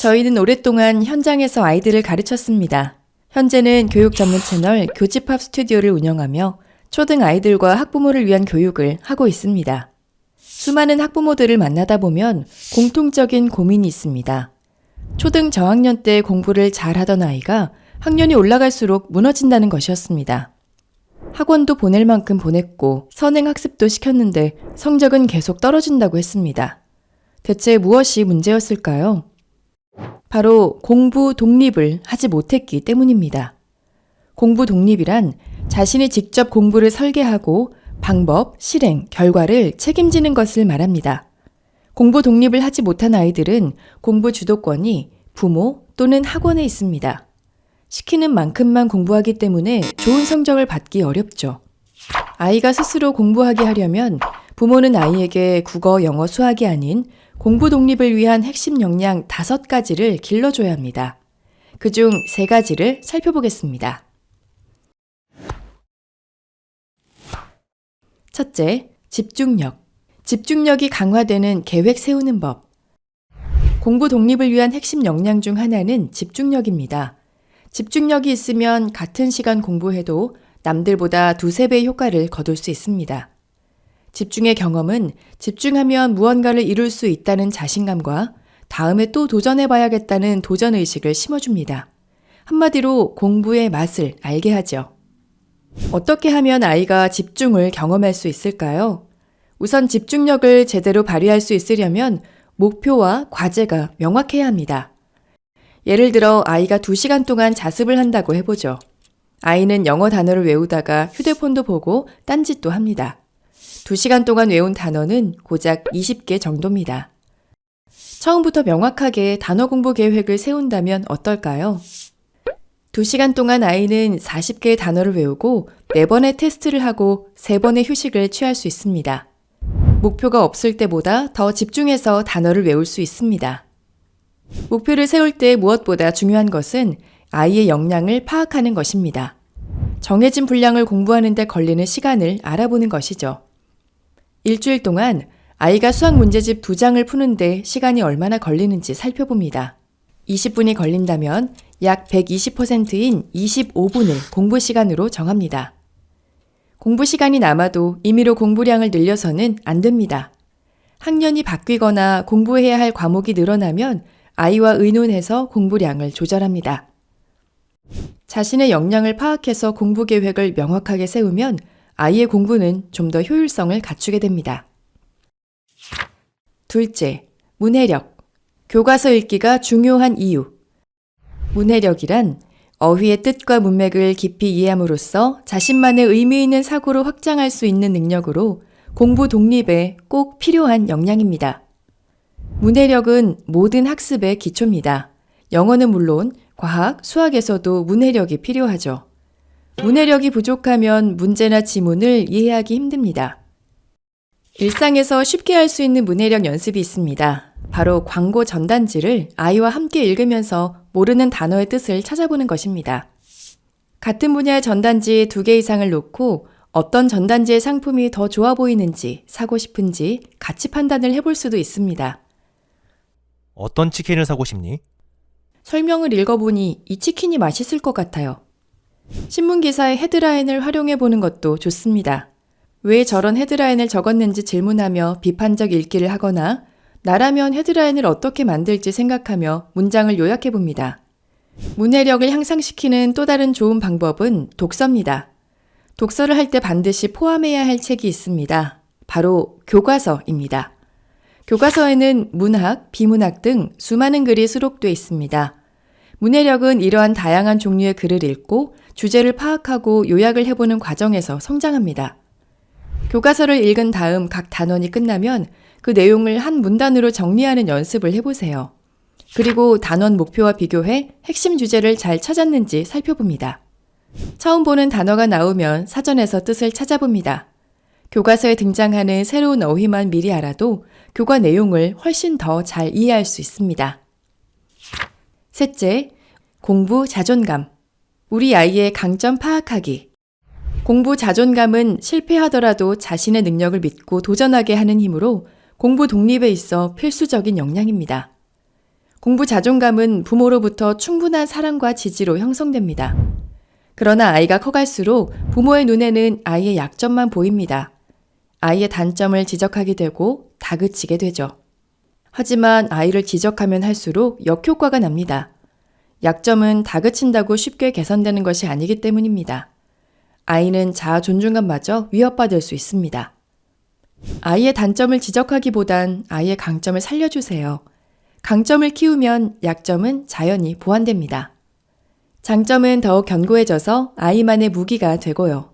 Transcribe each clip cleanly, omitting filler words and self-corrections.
저희는 오랫동안 현장에서 아이들을 가르쳤습니다. 현재는 교육 전문 채널 교집합 스튜디오를 운영하며 초등 아이들과 학부모를 위한 교육을 하고 있습니다. 수많은 학부모들을 만나다 보면 공통적인 고민이 있습니다. 초등 저학년 때 공부를 잘하던 아이가 학년이 올라갈수록 무너진다는 것이었습니다. 학원도 보낼 만큼 보냈고 선행학습도 시켰는데 성적은 계속 떨어진다고 했습니다. 대체 무엇이 문제였을까요? 바로 공부 독립을 하지 못했기 때문입니다. 공부 독립이란 자신이 직접 공부를 설계하고 방법, 실행, 결과를 책임지는 것을 말합니다. 공부 독립을 하지 못한 아이들은 공부 주도권이 부모 또는 학원에 있습니다. 시키는 만큼만 공부하기 때문에 좋은 성적을 받기 어렵죠. 아이가 스스로 공부하게 하려면 부모는 아이에게 국어, 영어, 수학이 아닌 공부 독립을 위한 핵심 역량 5가지를 길러줘야 합니다. 그중 3가지를 살펴보겠습니다. 첫째, 집중력. 집중력이 강화되는 계획 세우는 법. 공부 독립을 위한 핵심 역량 중 하나는 집중력입니다. 집중력이 있으면 같은 시간 공부해도 남들보다 2~3배의 효과를 거둘 수 있습니다. 집중의 경험은 집중하면 무언가를 이룰 수 있다는 자신감과 다음에 또 도전해봐야겠다는 도전의식을 심어줍니다. 한마디로 공부의 맛을 알게 하죠. 어떻게 하면 아이가 집중을 경험할 수 있을까요? 우선 집중력을 제대로 발휘할 수 있으려면 목표와 과제가 명확해야 합니다. 예를 들어 아이가 2시간 동안 자습을 한다고 해보죠. 아이는 영어 단어를 외우다가 휴대폰도 보고 딴짓도 합니다. 2시간 동안 외운 단어는 고작 20개 정도입니다. 처음부터 명확하게 단어 공부 계획을 세운다면 어떨까요? 2시간 동안 아이는 40개의 단어를 외우고 4번의 테스트를 하고 3번의 휴식을 취할 수 있습니다. 목표가 없을 때보다 더 집중해서 단어를 외울 수 있습니다. 목표를 세울 때 무엇보다 중요한 것은 아이의 역량을 파악하는 것입니다. 정해진 분량을 공부하는 데 걸리는 시간을 알아보는 것이죠. 일주일 동안 아이가 수학 문제집 2장을 푸는데 시간이 얼마나 걸리는지 살펴봅니다. 20분이 걸린다면 약 120%인 25분을 공부 시간으로 정합니다. 공부 시간이 남아도 임의로 공부량을 늘려서는 안 됩니다. 학년이 바뀌거나 공부해야 할 과목이 늘어나면 아이와 의논해서 공부량을 조절합니다. 자신의 역량을 파악해서 공부 계획을 명확하게 세우면 아이의 공부는 좀 더 효율성을 갖추게 됩니다. 둘째, 문해력. 교과서 읽기가 중요한 이유. 문해력이란 어휘의 뜻과 문맥을 깊이 이해함으로써 자신만의 의미 있는 사고로 확장할 수 있는 능력으로 공부 독립에 꼭 필요한 역량입니다. 문해력은 모든 학습의 기초입니다. 영어는 물론 과학, 수학에서도 문해력이 필요하죠. 문해력이 부족하면 문제나 지문을 이해하기 힘듭니다. 일상에서 쉽게 할 수 있는 문해력 연습이 있습니다. 바로 광고 전단지를 아이와 함께 읽으면서 모르는 단어의 뜻을 찾아보는 것입니다. 같은 분야의 전단지 2개 이상을 놓고 어떤 전단지의 상품이 더 좋아 보이는지, 사고 싶은지 같이 판단을 해볼 수도 있습니다. 어떤 치킨을 사고 싶니? 설명을 읽어보니 이 치킨이 맛있을 것 같아요. 신문기사의 헤드라인을 활용해보는 것도 좋습니다. 왜 저런 헤드라인을 적었는지 질문하며 비판적 읽기를 하거나 나라면 헤드라인을 어떻게 만들지 생각하며 문장을 요약해봅니다. 문해력을 향상시키는 또 다른 좋은 방법은 독서입니다. 독서를 할 때 반드시 포함해야 할 책이 있습니다. 바로 교과서입니다. 교과서에는 문학, 비문학 등 수많은 글이 수록되어 있습니다. 문해력은 이러한 다양한 종류의 글을 읽고 주제를 파악하고 요약을 해보는 과정에서 성장합니다. 교과서를 읽은 다음 각 단원이 끝나면 그 내용을 한 문단으로 정리하는 연습을 해보세요. 그리고 단원 목표와 비교해 핵심 주제를 잘 찾았는지 살펴봅니다. 처음 보는 단어가 나오면 사전에서 뜻을 찾아봅니다. 교과서에 등장하는 새로운 어휘만 미리 알아도 교과 내용을 훨씬 더 잘 이해할 수 있습니다. 셋째, 공부 자존감. 우리 아이의 강점 파악하기. 공부 자존감은 실패하더라도 자신의 능력을 믿고 도전하게 하는 힘으로 공부 독립에 있어 필수적인 역량입니다. 공부 자존감은 부모로부터 충분한 사랑과 지지로 형성됩니다. 그러나 아이가 커갈수록 부모의 눈에는 아이의 약점만 보입니다. 아이의 단점을 지적하게 되고 다그치게 되죠. 하지만 아이를 지적하면 할수록 역효과가 납니다. 약점은 다그친다고 쉽게 개선되는 것이 아니기 때문입니다. 아이는 자아 존중감마저 위협받을 수 있습니다. 아이의 단점을 지적하기보단 아이의 강점을 살려주세요. 강점을 키우면 약점은 자연히 보완됩니다. 장점은 더욱 견고해져서 아이만의 무기가 되고요.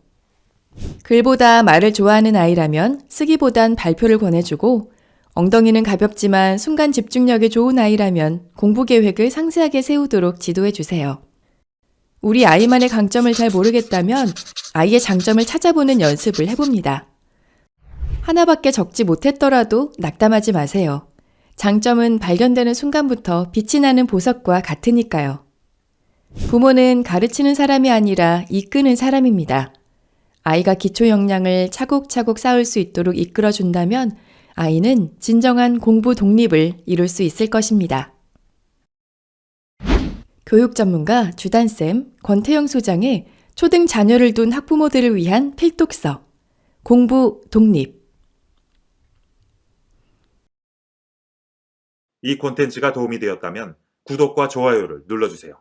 글보다 말을 좋아하는 아이라면 쓰기보단 발표를 권해주고, 엉덩이는 가볍지만 순간 집중력이 좋은 아이라면 공부 계획을 상세하게 세우도록 지도해주세요. 우리 아이만의 강점을 잘 모르겠다면 아이의 장점을 찾아보는 연습을 해봅니다. 하나밖에 적지 못했더라도 낙담하지 마세요. 장점은 발견되는 순간부터 빛이 나는 보석과 같으니까요. 부모는 가르치는 사람이 아니라 이끄는 사람입니다. 아이가 기초 역량을 차곡차곡 쌓을 수 있도록 이끌어준다면 아이는 진정한 공부 독립을 이룰 수 있을 것입니다. 교육 전문가 주단쌤, 권태영 소장의 초등 자녀를 둔 학부모들을 위한 필독서 공부 독립. 이 콘텐츠가 도움이 되었다면 구독과 좋아요를 눌러주세요.